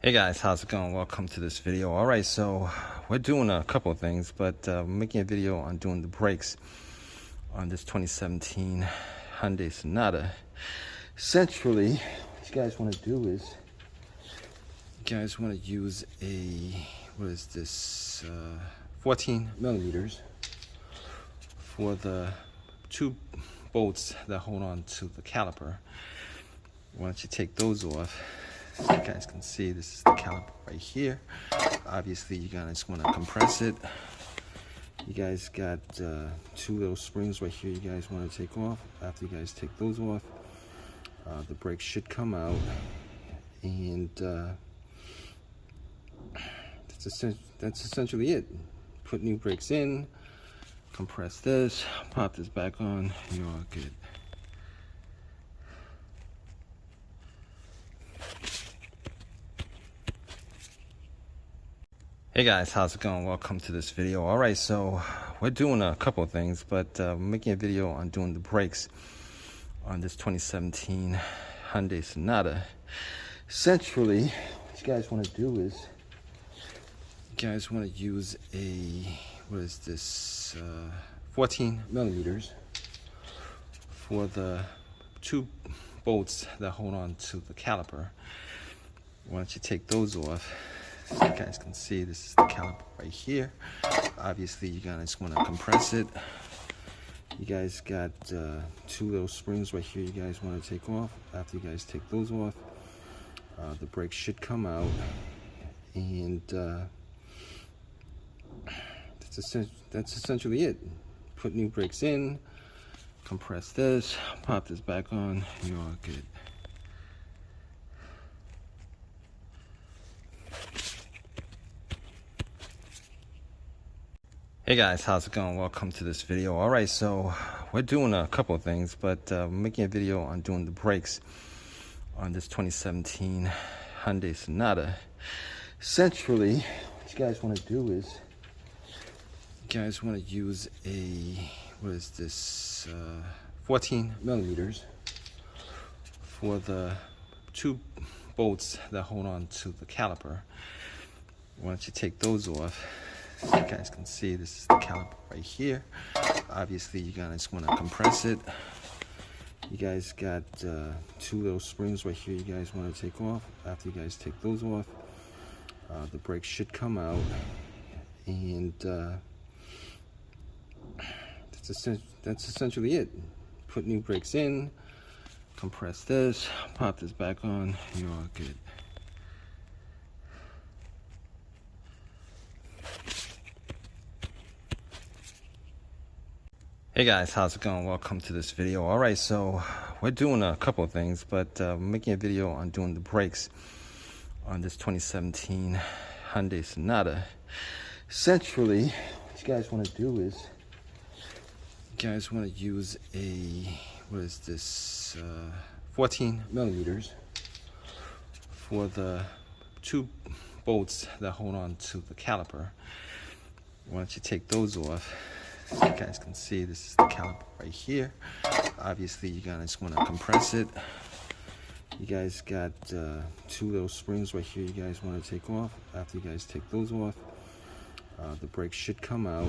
Hey guys, how's it going? Welcome to this video. All right, so we're doing a couple of things, but we're making a video on doing the brakes on this 2017 Hyundai Sonata. Essentially, what you guys want to do is you guys want to use a, what is this, 14 millimeters for the two bolts that hold on to the caliper. Why don't you take those off? So you guys can see this is the caliper right here. Obviously, you're gonna just want to compress it. You guys got two little springs right here you guys want to take off. After you guys take those off, the brake should come out, and that's essentially it. Put new brakes in, compress this, pop this back on, you're all good. Hey guys, how's it going? Welcome to this video. All right, so we're doing a couple of things, but we're making a video on doing the brakes on this 2017 Hyundai Sonata. Essentially, what you guys want to do is you guys want to use a, what is this, 14 millimeters for the two bolts that hold on to the caliper. Why don't you take those off? So you guys can see this is the caliper right here. Obviously, you're gonna just want to compress it. You guys got two little springs right here you guys want to take off. After you guys take those off, the brake should come out, and that's essentially it. Put new brakes in, compress this, pop this back on, you're all good. Hey guys, how's it going? Welcome to this video. All right, so we're doing a couple of things, but we're making a video on doing the brakes on this 2017 Hyundai Sonata. Essentially, what you guys want to do is you guys want to use a, what is this, 14 millimeters for the two bolts that hold on to the caliper. Why don't you take those off? So you guys can see this is the caliper right here. Obviously, you're gonna just want to compress it. You guys got two little springs right here you guys want to take off. After you guys take those off, the brake should come out, and that's essentially it. Put new brakes in, compress this, pop this back on, you're all good. Hey guys, how's it going? Welcome to this video. All right, so we're doing a couple of things, but we're making a video on doing the brakes on this 2017 Hyundai Sonata. Essentially, what you guys want to do is you guys want to use a, what is this, 14 millimeters for the two bolts that hold on to the caliper. Why don't you take those off? So you guys can see this is the caliper right here. Obviously, you're gonna just want to compress it. You guys got two little springs right here you guys want to take off. After you guys take those off, the brake should come out,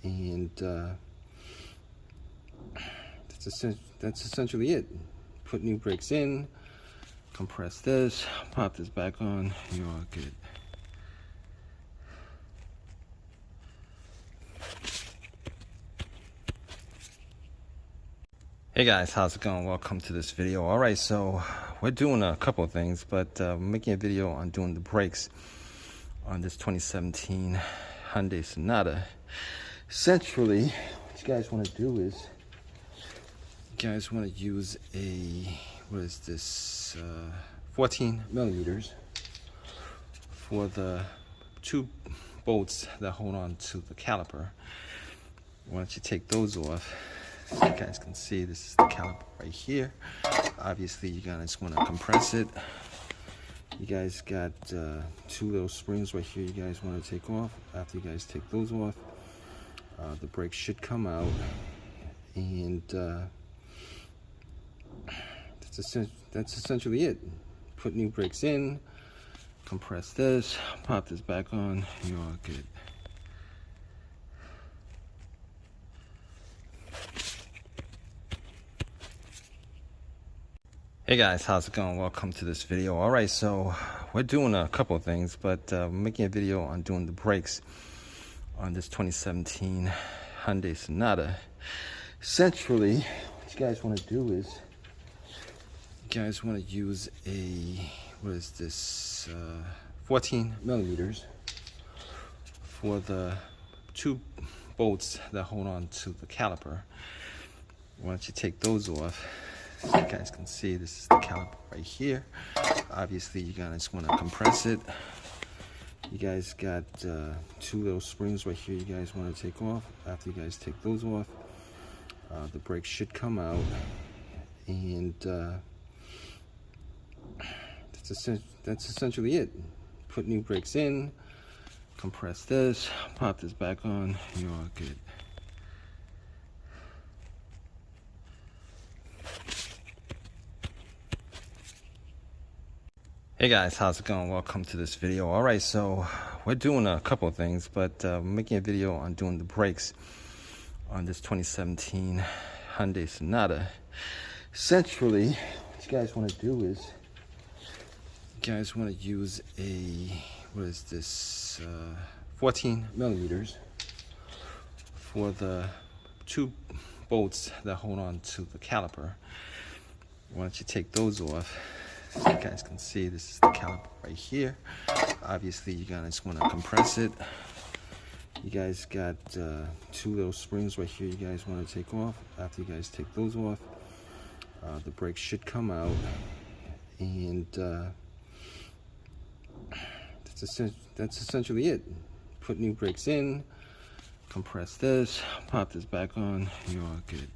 and that's essentially it. Put new brakes in, compress this, pop this back on, you're all good. Hey guys, how's it going? Welcome to this video. All right, so we're doing a couple of things, but we're making a video on doing the brakes on this 2017 Hyundai Sonata. Essentially, what you guys want to do is you guys want to use a, what is this, 14 millimeters for the two bolts that hold on to the caliper. Why don't you take those off? So you guys can see this is the caliper right here. Obviously, you're gonna just want to compress it. You guys got two little springs right here you guys want to take off. After you guys take those off, the brake should come out, and compress this, pop this back on, you're all good. Hey guys, how's it going? Welcome to this video. All right, so we're doing a couple of things, but we're making a video on doing the brakes on this 2017 Hyundai Sonata. Essentially, what you guys want to do is you guys want to use a, what is this, 14 millimeters for the two bolts that hold on to the caliper. Why don't you take those off? So you guys can see this is the caliper right here. Obviously, you're gonna just want to compress it. You guys got two little springs right here you guys want to take off. After you guys take those off, the brake should come out, and that's essentially it. Put new brakes in, compress this, pop this back on, you're all good. Hey guys, how's it going? Welcome to this video. All right, so we're doing a couple of things, but we're making a video on doing the brakes on this 2017 Hyundai Sonata. Essentially, what you guys want to do is you guys want to use a, what is this, 14 millimeters for the two bolts that hold on to the caliper. Why don't you take those off? As you guys can see, this is the caliper right here. Obviously, you guys want to compress it. You guys got two little springs right here you guys want to take off. After you guys take those off, the brake should come out. And that's essentially it. Put new brakes in, compress this, pop this back on, you're all good. Hey guys, how's it going? Welcome to this video. All right, so we're doing a couple of things, but we're making a video on doing the brakes on this 2017 Hyundai Sonata. Essentially, what you guys want to do is you guys want to use a, what is this, 14 millimeters for the two bolts that hold on to the caliper. Why don't you take those off? As you guys can see, this is the caliper right here. Obviously, you guys want to compress it. You guys got two little springs right here you guys want to take off. After you guys take those off, the brake should come out. And that's essentially it. Put new brakes in, compress this, pop this back on, you're all good.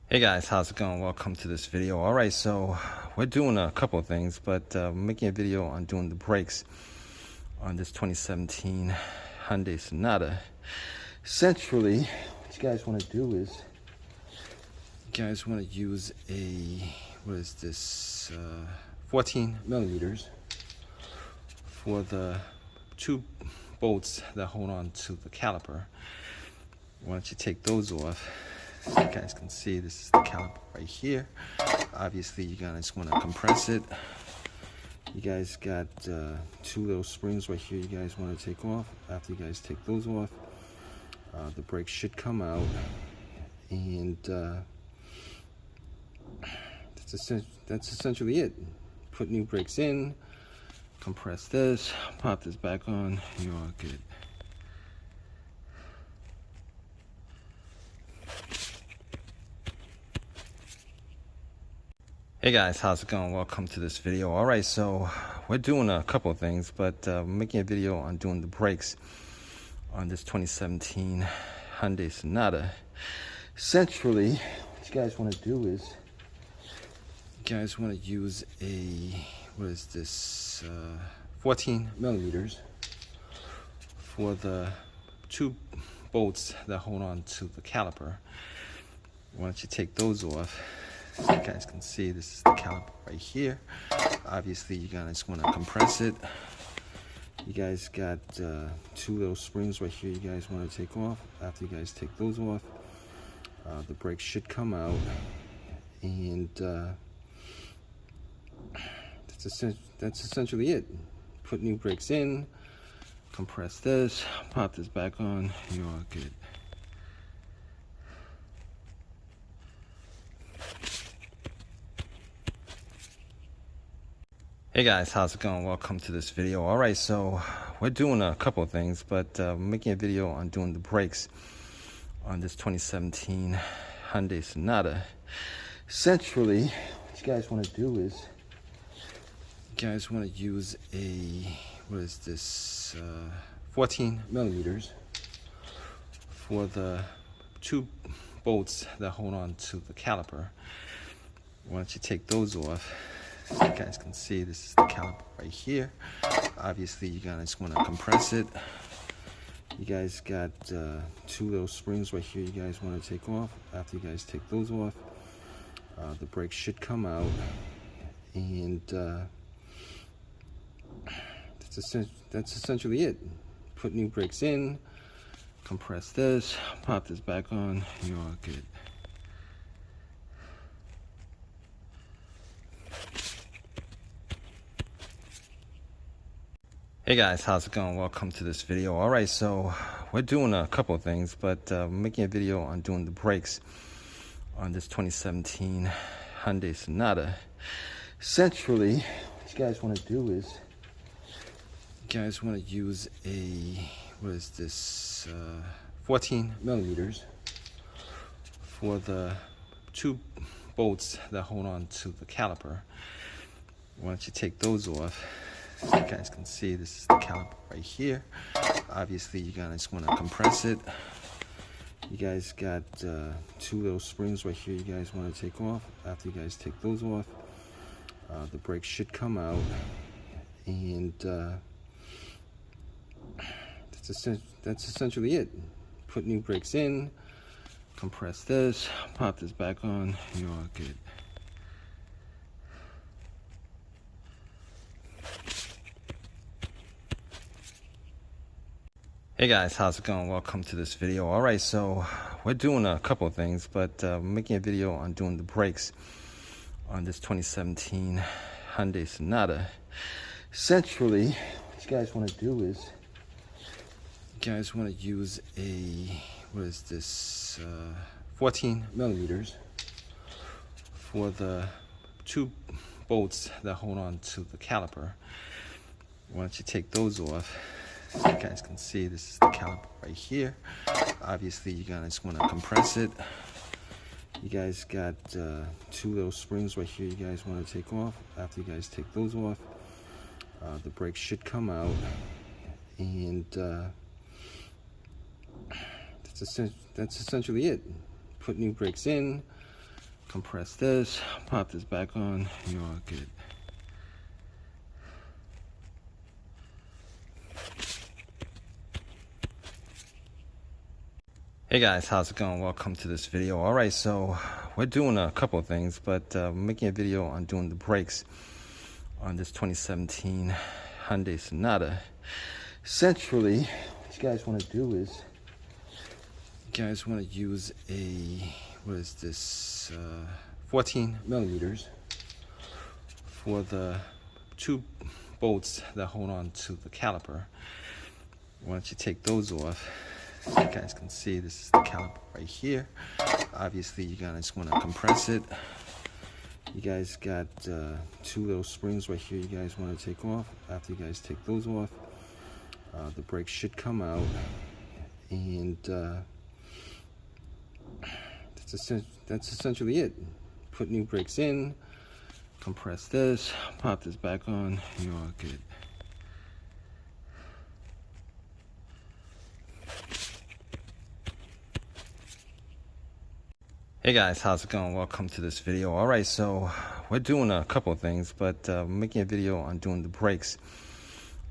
Hey guys, how's it going? Welcome to this video. All right, so we're doing a couple of things, but we're making a video on doing the brakes on this 2017 Hyundai Sonata. Essentially, what you guys want to do is you guys want to use a, what is this, 14 millimeters for the two bolts that hold on to the caliper. Why don't you take those off? As you guys can see, this is the caliper right here. Obviously, you guys want to compress it. You guys got two little springs right here you guys want to take off. After you guys take those off, the brake should come out. And that's essentially it. Put new brakes in, compress this, pop this back on, you're all good. Hey guys, how's it going? Welcome to this video. All right, so we're doing a couple of things, but we're making a video on doing the brakes on this 2017 Hyundai Sonata. Essentially, what you guys want to do is you guys want to use a, what is this, 14 millimeters for the two bolts that hold on to the caliper. Why don't you take those off? As you guys can see, this is the caliper right here. Obviously, you guys want to compress it. You guys got two little springs right here you guys want to take off. After you guys take those off, the brake should come out. And that's essentially it. Put new brakes in, compress this, pop this back on, you're all good. Hey guys, how's it going? Welcome to this video. All right, so we're doing a couple of things, but we're making a video on doing the brakes on this 2017 Hyundai Sonata. Essentially, what you guys want to do is you guys want to use a, what is this, 14 millimeters for the two bolts that hold on to the caliper. Why don't you take those off? As you guys can see, this is the caliper right here. Obviously, you guys want to compress it. You guys got two little springs right here you guys want to take off. After you guys take those off, the brakes should come out, and that's essentially it. Put new brakes in, compress this, pop this back on, you're all good. Hey guys, how's it going? Welcome to this video. Alright, so we're doing a couple of things, but we're making a video on doing the brakes on this 2017 Hyundai Sonata. Essentially, what you guys want to do is you guys want to use a, what is this, 14 millimeters for the two bolts that hold on to the caliper. Why don't you take those off? As you guys can see, this is the caliper right here. Obviously, you guys want to compress it. You guys got two little springs right here you guys want to take off. After you guys take those off, the brakes should come out, and that's essentially it. Put new brakes in, compress this, pop this back on, you're all good. Hey guys, how's it going? Welcome to this video. Alright, so we're doing a couple of things, but we're making a video on doing the brakes on this 2017 Hyundai Sonata. Essentially, what you guys want to do is you guys want to use a, what is this, 14 millimeters for the two bolts that hold on to the caliper. Why don't you take those off? As you guys can see, this is the caliper right here. Obviously, you guys want to compress it. You guys got two little springs right here you guys want to take off. After you guys take those off, the brakes should come out, and that's essentially it. Put new brakes in, compress this, pop this back on, you're all good. Hey guys, how's it going? Welcome to this video. Alright, so we're doing a couple of things, but we're making a video on doing the brakes on this 2017 Hyundai Sonata. Essentially, what you guys want to do is you guys want to use a, what is this, 14 millimeters for the two bolts that hold on to the caliper. Why don't you take those off? As you guys can see, this is the caliper right here. Obviously, you guys want to compress it. You guys got two little springs right here you guys want to take off. After you guys take those off, the brakes should come out, and that's essentially it. Put new brakes in, compress this, pop this back on, you're all good. Hey guys, how's it going? Welcome to this video. Alright, so we're doing a couple of things, but we're making a video on doing the brakes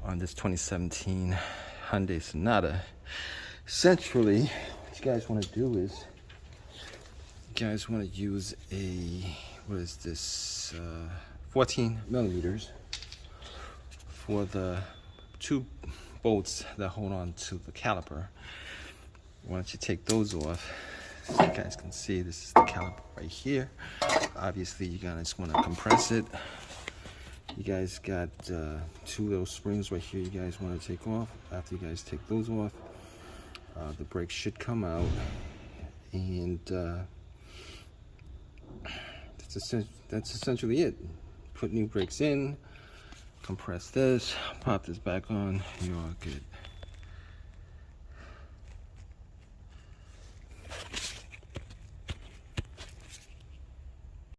on this 2017 Hyundai Sonata. Essentially, what you guys want to do is you guys want to use a, what is this, 14 millimeters for the two bolts that hold on to the caliper. Why don't you take those off? As you guys can see, this is the caliper right here. Obviously, you guys want to compress it. You guys got two little springs right here you guys want to take off. After you guys take those off, the brakes should come out, and that's essentially it. Put new brakes in, compress this, pop this back on, you're all good.